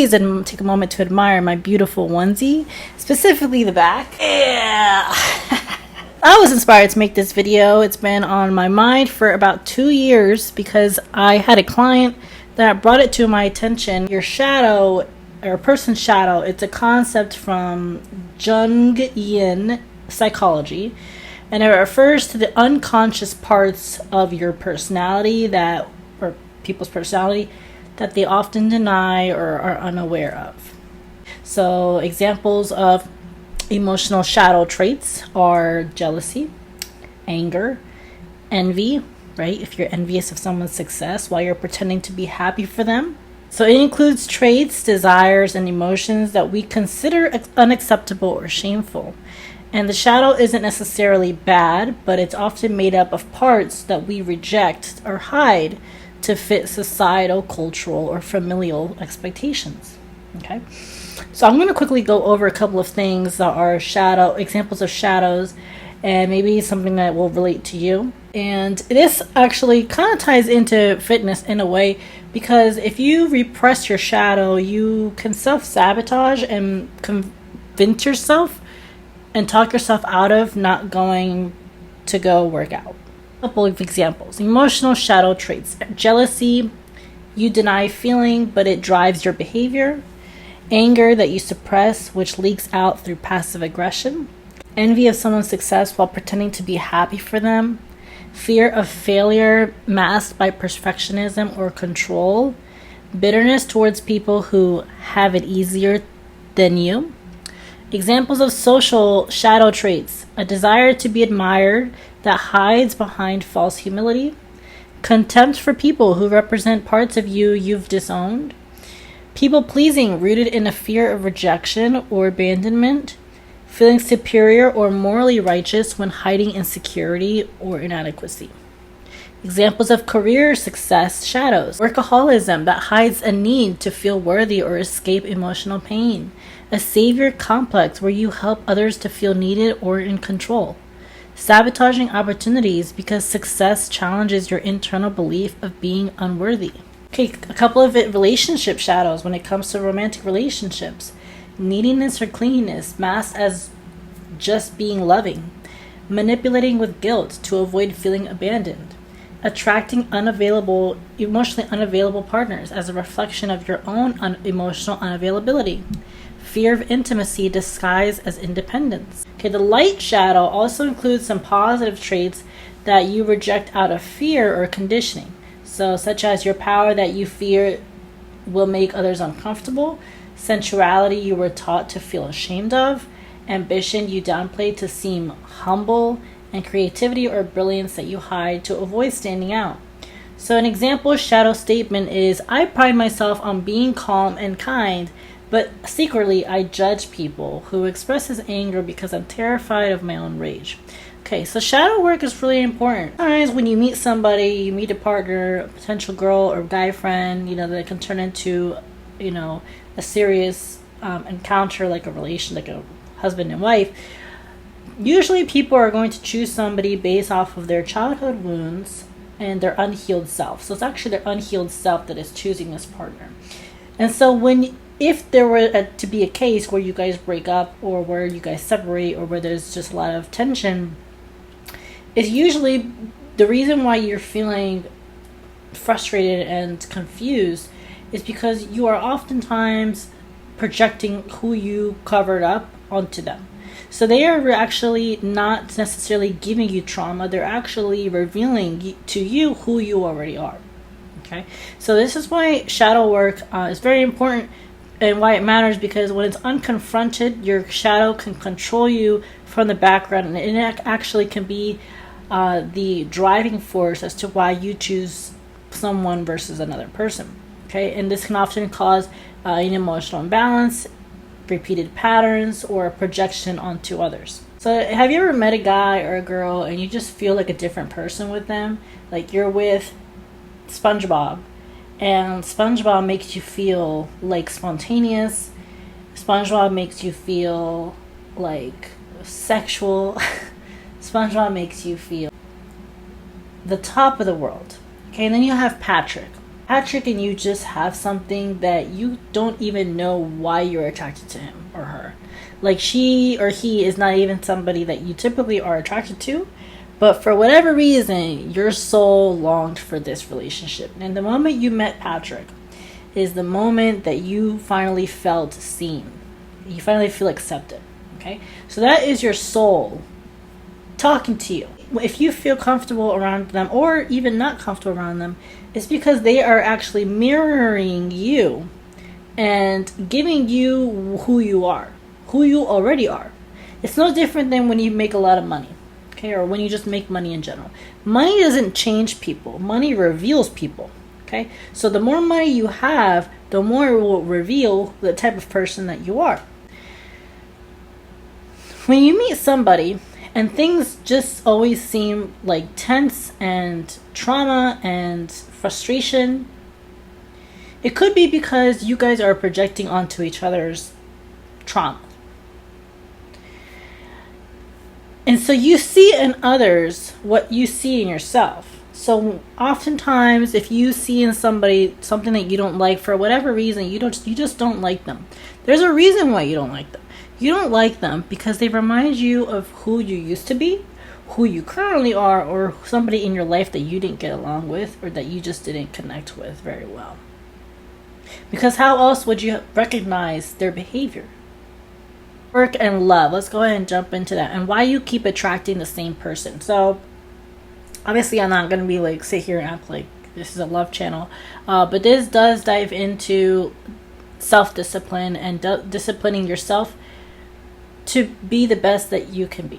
And take a moment to admire my beautiful onesie, specifically the back. Yeah. I was inspired to make this video. It's been on my mind for about 2 years because I had a client that brought it to my attention. Your shadow, or a person's shadow, it's a concept from Jungian psychology, and it refers to the unconscious parts of your personality or people's personality that they often deny or are unaware of. So examples of emotional shadow traits are jealousy, anger, envy, right? If you're envious of someone's success while you're pretending to be happy for them. So it includes traits, desires, and emotions that we consider unacceptable or shameful. And the shadow isn't necessarily bad, but it's often made up of parts that we reject or hide to fit societal, cultural, or familial expectations. Okay? So I'm going to quickly go over a couple of things that are examples of shadows, and maybe something that will relate to you. And this actually kind of ties into fitness in a way, because if you repress your shadow, you can self-sabotage and convince yourself and talk yourself out of not going to go work out. A couple of examples. Emotional shadow traits. Jealousy, you deny feeling, but it drives your behavior. Anger that you suppress, which leaks out through passive aggression. Envy of someone's success while pretending to be happy for them. Fear of failure masked by perfectionism or control. Bitterness towards people who have it easier than you. Examples of social shadow traits. A desire to be admired that hides behind false humility. Contempt for people who represent parts of you you've disowned. People-pleasing rooted in a fear of rejection or abandonment. Feeling superior or morally righteous when hiding insecurity or inadequacy. Examples of career success shadows. Workaholism that hides a need to feel worthy or escape emotional pain. A savior complex where you help others to feel needed or in control. Sabotaging opportunities because success challenges your internal belief of being unworthy. Okay, a couple of relationship shadows when it comes to romantic relationships. Neediness or clinginess masked as just being loving. Manipulating with guilt to avoid feeling abandoned. Attracting emotionally unavailable partners as a reflection of your own emotional unavailability. Fear of intimacy disguised as independence. Okay, the light shadow also includes some positive traits that you reject out of fear or conditioning. So, such as your power that you fear will make others uncomfortable. Sensuality you were taught to feel ashamed of. Ambition you downplay to seem humble. And creativity or brilliance that you hide to avoid standing out. So an example shadow statement is, I pride myself on being calm and kind, but secretly I judge people who expresses anger because I'm terrified of my own rage. Okay, so shadow work is really important. Sometimes when you meet somebody, you meet a partner, a potential girl or guy friend, that can turn into, a serious encounter, like a relation, like a husband and wife. Usually people are going to choose somebody based off of their childhood wounds and their unhealed self. So it's actually their unhealed self that is choosing this partner. And so if there were to be a case where you guys break up or where you guys separate or where there's just a lot of tension, it's usually the reason why you're feeling frustrated and confused is because you are oftentimes projecting who you covered up onto them. So they are actually not necessarily giving you trauma. They're actually revealing to you who you already are. Okay? So this is why shadow work is very important and why it matters, because when it's unconfronted, your shadow can control you from the background, and it actually can be the driving force as to why you choose someone versus another person. Okay? And this can often cause an emotional imbalance, repeated patterns, or a projection onto others. So have you ever met a guy or a girl and you just feel like a different person with them? Like you're with SpongeBob and SpongeBob makes you feel like spontaneous. SpongeBob makes you feel like sexual. SpongeBob makes you feel the top of the world. Okay, and then you have Patrick. Patrick and you just have something that you don't even know why you're attracted to him or her. Like she or he is not even somebody that you typically are attracted to, but for whatever reason, your soul longed for this relationship. And the moment you met Patrick is the moment that you finally felt seen. You finally feel accepted. Okay? So that is your soul talking to you. If you feel comfortable around them or even not comfortable around them, it's because they are actually mirroring you and giving you who you are, who you already are. It's no different than when you make a lot of money, okay, or when you just make money in general. Money doesn't change people. Money reveals people, okay? So the more money you have, the more it will reveal the type of person that you are. When you meet somebody and things just always seem like tense and trauma and frustration, it could be because you guys are projecting onto each other's trauma. And so you see in others what you see in yourself. So oftentimes if you see in somebody something that you don't like for whatever reason, you just don't like them. There's a reason why you don't like them. You don't like them because they remind you of who you used to be, who you currently are, or somebody in your life that you didn't get along with or that you just didn't connect with very well. Because how else would you recognize their behavior? Work and love. Let's go ahead and jump into that. And why you keep attracting the same person. So obviously I'm not going to be like sit here and act like this is a love channel. But this does dive into self-discipline and disciplining yourself to be the best that you can be.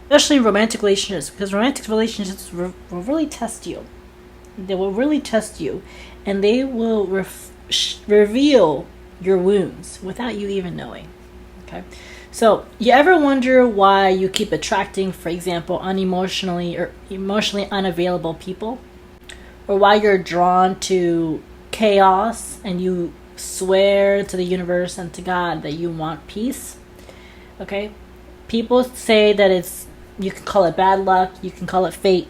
Especially romantic relationships, because romantic relationships will really test you. They will really test you, and they will reveal your wounds without you even knowing. Okay, so you ever wonder why you keep attracting, for example, unemotionally or emotionally unavailable people, or why you're drawn to chaos and you swear to the universe and to God that you want peace? Okay, people say that you can call it bad luck, you can call it fate,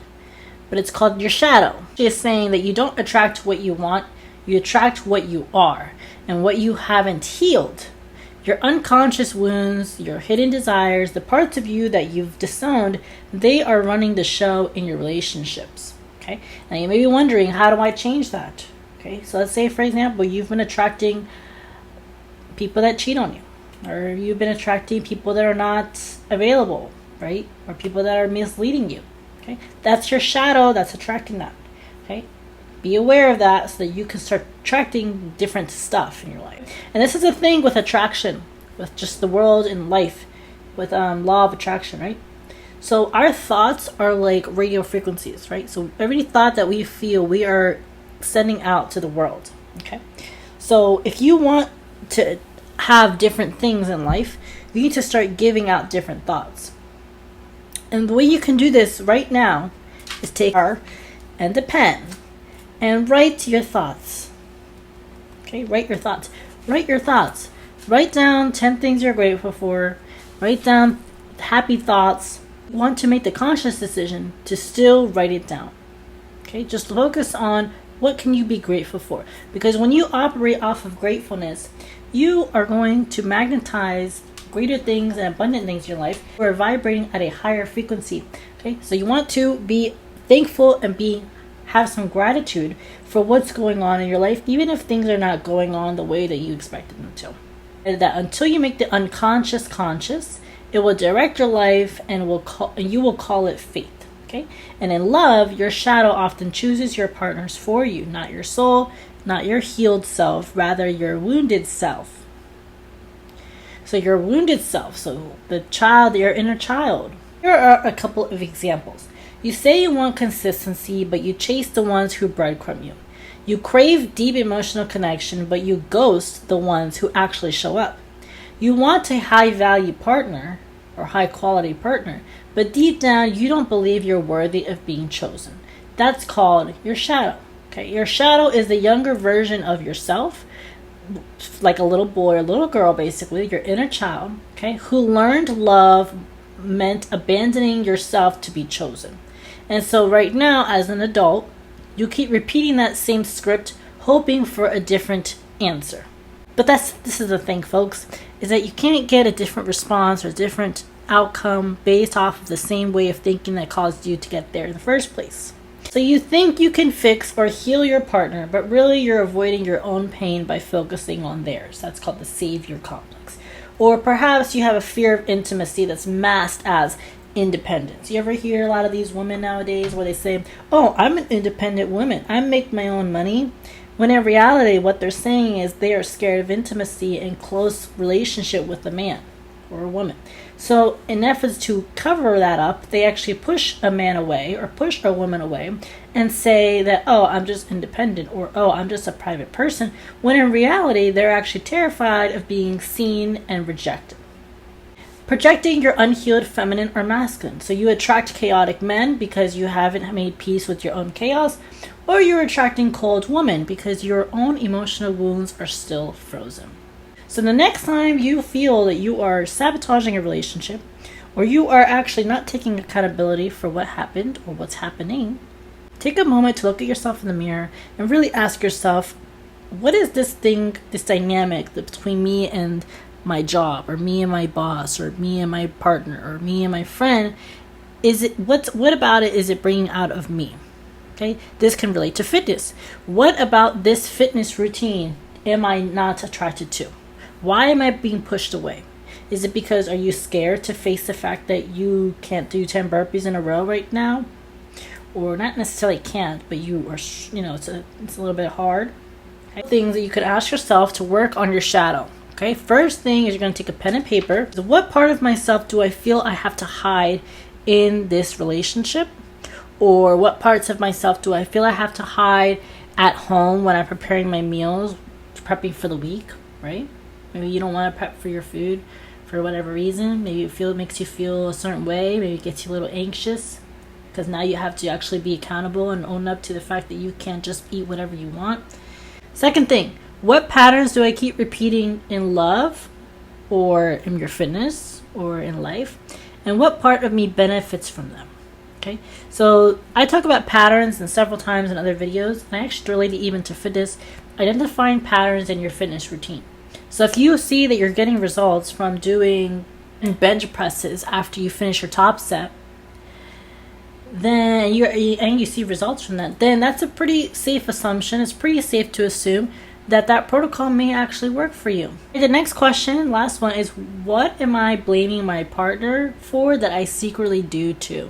but it's called your shadow. It's saying that you don't attract what you want, you attract what you are and what you haven't healed. Your unconscious wounds, your hidden desires, the parts of you that you've disowned, they are running the show in your relationships. Okay, now you may be wondering, how do I change that? Okay, so let's say, for example, you've been attracting people that cheat on you, or you've been attracting people that are not available, right? Or people that are misleading you. Okay, that's your shadow that's attracting that. Okay, be aware of that so that you can start attracting different stuff in your life. And this is a thing with attraction, with just the world and life, with law of attraction, right? So our thoughts are like radio frequencies, right? So every thought that we feel, we are sending out to the world. Okay, so if you want to have different things in life, you need to start giving out different thoughts. And the way you can do this right now is take a and a pen and write your thoughts. Okay, write your thoughts. Write your thoughts. Write down 10 things you're grateful for. Write down happy thoughts. You want to make the conscious decision to still write it down. Okay, just focus on what can you be grateful for. Because when you operate off of gratefulness, you are going to magnetize greater things and abundant things in your life. You are vibrating at a higher frequency. Okay, so you want to be thankful and have some gratitude for what's going on in your life, even if things are not going on the way that you expected them to. And that until you make the unconscious conscious, it will direct your life and you will call it fate. Okay, and in love, your shadow often chooses your partners for you, not your soul, not your healed self, rather your wounded self. So your wounded self, so the child, your inner child. Here are a couple of examples. You say you want consistency, but you chase the ones who breadcrumb you. You crave deep emotional connection, but you ghost the ones who actually show up. You want a high-value partner or high-quality partner, but deep down you don't believe you're worthy of being chosen. That's called your shadow. Okay, your shadow is the younger version of yourself, like a little boy or little girl, basically, your inner child, okay, who learned love meant abandoning yourself to be chosen. And so right now, as an adult, you keep repeating that same script, hoping for a different answer. But this is the thing, folks, is that you can't get a different response or a different outcome based off of the same way of thinking that caused you to get there in the first place. So you think you can fix or heal your partner, but really you're avoiding your own pain by focusing on theirs. That's called the savior complex. Or perhaps you have a fear of intimacy that's masked as independence. You ever hear a lot of these women nowadays where they say, oh, I'm an independent woman, I make my own money, when in reality what they're saying is they are scared of intimacy and close relationship with a man or a woman. So in efforts to cover that up, they actually push a man away or push a woman away and say that, oh, I'm just independent, or oh, I'm just a private person, when in reality they're actually terrified of being seen and rejected. Projecting your unhealed feminine or masculine. So you attract chaotic men because you haven't made peace with your own chaos, or you're attracting cold women because your own emotional wounds are still frozen. So the next time you feel that you are sabotaging a relationship, or you are actually not taking accountability for what happened or what's happening, take a moment to look at yourself in the mirror and really ask yourself, what is this dynamic between me and my job, or me and my boss, or me and my partner, or me and my friend? What about it is it bringing out of me? Okay, this can relate to fitness. What about this fitness routine am I not attracted to? Why am I being pushed away? Is it because, are you scared to face the fact that you can't do 10 burpees in a row right now? Or not necessarily can't, but you are, it's a little bit hard. Okay. Things that you could ask yourself to work on your shadow. Okay, first thing is you're going to take a pen and paper. So what part of myself do I feel I have to hide in this relationship? Or what parts of myself do I feel I have to hide at home when I'm preparing my meals, prepping for the week, right? Maybe you don't want to prep for your food for whatever reason. Maybe it makes you feel a certain way. Maybe it gets you a little anxious because now you have to actually be accountable and own up to the fact that you can't just eat whatever you want. Second thing, what patterns do I keep repeating in love or in your fitness or in life? And what part of me benefits from them? Okay, so I talk about patterns and several times in other videos, and I actually relate it even to fitness, identifying patterns in your fitness routine. So if you see that you're getting results from doing bench presses after you finish your top set, then you see results from that, then that's a pretty safe assumption. It's pretty safe to assume that protocol may actually work for you. The next question, last one, is what am I blaming my partner for that I secretly do too?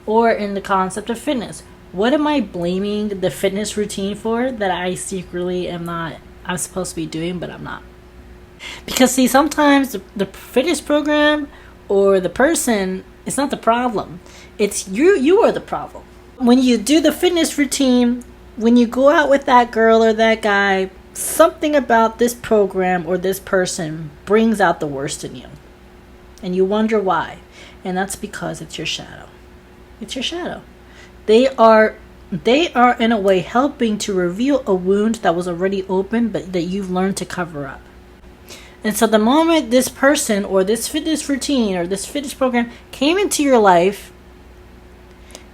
Or in the concept of fitness, what am I blaming the fitness routine for that I secretly I'm supposed to be doing, but I'm not? Because see, sometimes the fitness program or the person is not the problem. It's you are the problem. When you do the fitness routine, when you go out with that girl or that guy, something about this program or this person brings out the worst in you. And you wonder why. And that's because it's your shadow. It's your shadow. They are in a way helping to reveal a wound that was already open, but that you've learned to cover up. And so the moment this person or this fitness routine or this fitness program came into your life,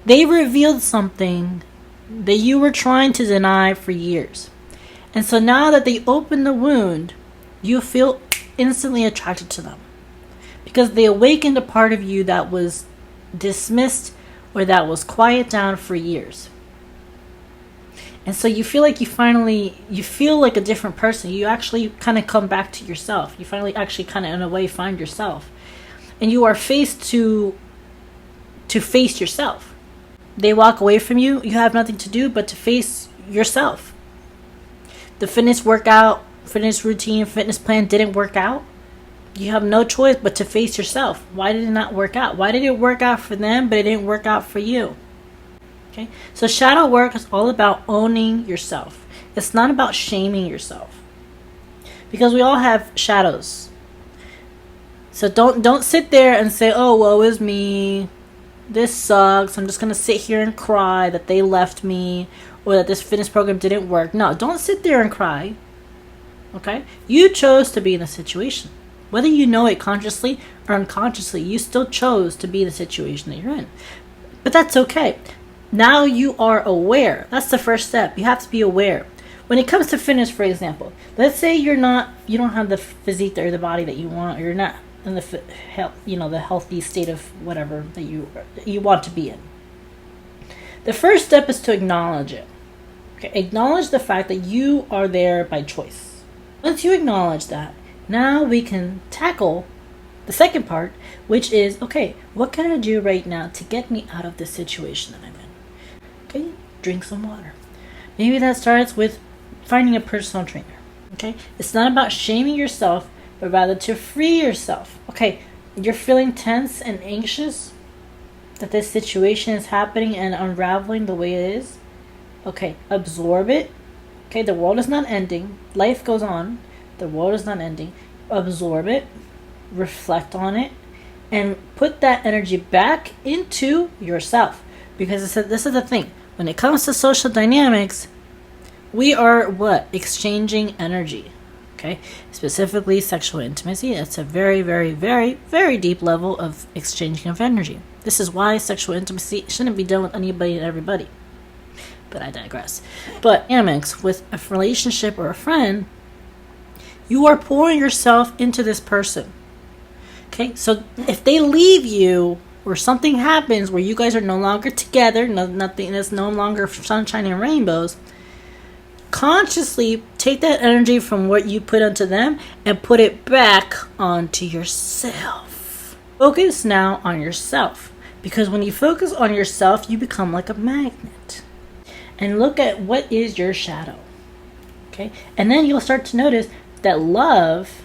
they revealed something that you were trying to deny for years. And so now that they open the wound, you feel instantly attracted to them because they awakened a part of you that was dismissed or that was quiet down for years. And so you feel like you feel like a different person. You actually kind of come back to yourself. You finally actually kind of in a way find yourself. And you are faced to face yourself. They walk away from you. You have nothing to do but to face yourself. The fitness workout, fitness routine, fitness plan didn't work out. You have no choice but to face yourself. Why did it not work out? Why did it work out for them, but it didn't work out for you? Okay? So shadow work is all about owning yourself. It's not about shaming yourself. Because we all have shadows. So don't sit there and say, oh, woe is me. This sucks. I'm just going to sit here and cry that they left me or that this fitness program didn't work. No, don't sit there and cry. Okay? You chose to be in the situation. Whether you know it consciously or unconsciously, you still chose to be in the situation that you're in. But that's okay. Now you are aware. That's the first step. You have to be aware. when it comes to fitness, for example, let's say you don't have the physique or the body that you want, or you're not in the the healthy state of whatever that you want to be in. The first step is to acknowledge it. Okay, acknowledge the fact that you are there by choice. Once you acknowledge that, now we can tackle the second part, which is, okay, what can I do right now to get me out of this situation that I'm in? Okay, drink some water. Maybe that starts with finding a personal trainer. Okay, it's not about shaming yourself, but rather to free yourself. Okay, you're feeling tense and anxious that this situation is happening and unraveling the way it is. Okay, absorb it. Okay, the world is not ending. Life goes on. The world is not ending. Absorb it, reflect on it, and put that energy back into yourself. Because this is the thing. When it comes to social dynamics, we are what? Exchanging energy. Okay? Specifically sexual intimacy. It's a very, very, very, very deep level of exchanging of energy. This is why sexual intimacy shouldn't be done with anybody and everybody. But I digress. But dynamics with a relationship or a friend, you are pouring yourself into this person. Okay? So if they leave you or something happens where you guys are no longer together, nothing is no longer sunshine and rainbows, consciously take that energy from what you put onto them and put it back onto yourself. Focus now on yourself. Because when you focus on yourself, you become like a magnet. And look at what is your shadow. Okay? And then you'll start to notice that love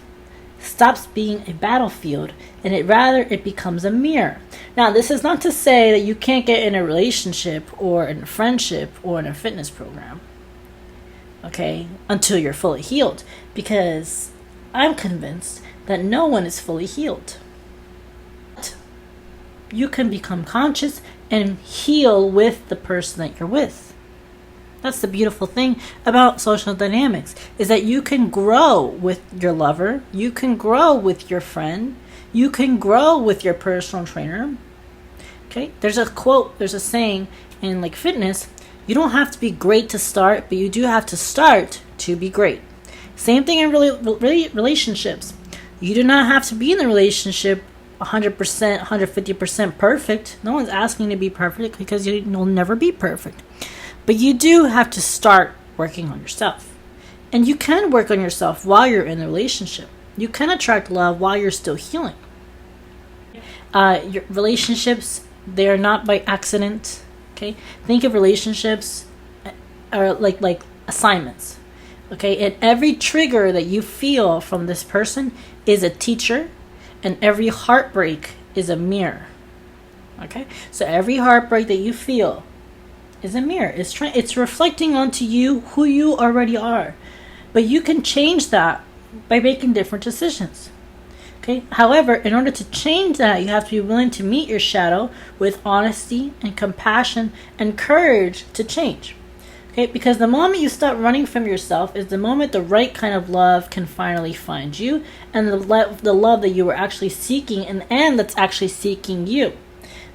stops being a battlefield and it becomes a mirror. Now, this is not to say that you can't get in a relationship or in a friendship or in a fitness program. Okay? Until you're fully healed. Because I'm convinced that no one is fully healed. You can become conscious and heal with the person that you're with. That's the beautiful thing about social dynamics, is that you can grow with your lover, you can grow with your friend, you can grow with your personal trainer. Okay? There's a quote, there's a saying in like fitness, you don't have to be great to start, but you do have to start to be great. Same thing in relationships. You do not have to be in the relationship 100%, 150% perfect. No one's asking you to be perfect because you'll never be perfect. But you do have to start working on yourself. And you can work on yourself while you're in the relationship. You can attract love while you're still healing. Your relationships, they are not by accident. Okay? Think of relationships are like assignments. Okay? And every trigger that you feel from this person is a teacher. And every heartbreak is a mirror. Okay? So every heartbreak that you feel is a mirror. It's reflecting onto you who you already are. But you can change that by making different decisions. Okay? However, in order to change that, you have to be willing to meet your shadow with honesty and compassion and courage to change. Okay? Because the moment you stop running from yourself is the moment the right kind of love can finally find you, and the love that you were actually seeking and that's actually seeking you.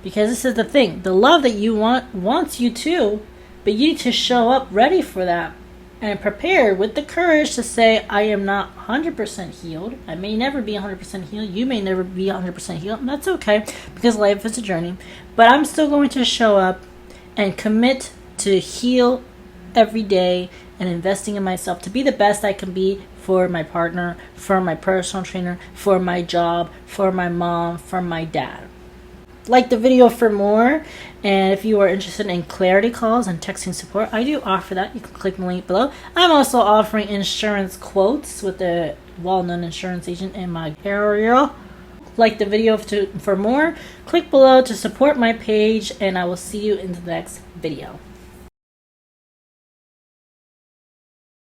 Because this is the thing, the love that you want wants you too, but you need to show up ready for that and prepared with the courage to say, I am not 100% healed. I may never be 100% healed. You may never be 100% healed. And that's okay, because life is a journey. But I'm still going to show up and commit to heal every day and investing in myself to be the best I can be for my partner, for my personal trainer, for my job, for my mom, for my dad. Like the video for more, and if you are interested in clarity calls and texting support, I do offer that. You can click the link below. I'm also offering insurance quotes with a well-known insurance agent in my area. Like the video for more, click below to support my page, and I will see you in the next video.